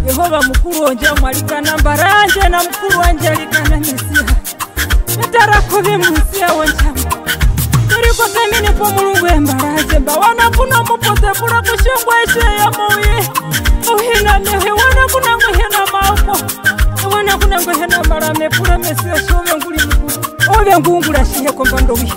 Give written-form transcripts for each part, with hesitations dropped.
Yehova mkuru onje mwalikana mbaranje na mkuru wanje alikana misia natarakobe msia wanjama Turiko temini po mulungu embaraje mbawana kuna mupote pura kushungwa ishe ya muye Uhina nehe wana kuna nguhena mauko Wana kuna nguhena marame pura misia shove nguli mkuru Ove ngungula shihe kombando wihe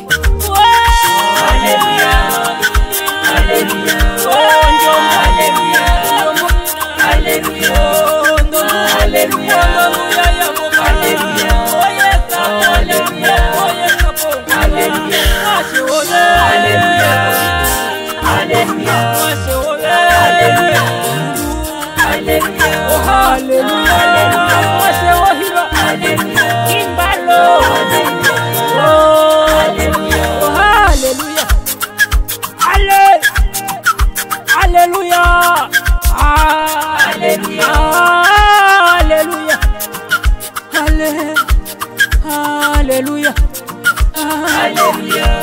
Hallelujah Hallelujah Hallelujah Hallelujah Hallelujah Hallelujah.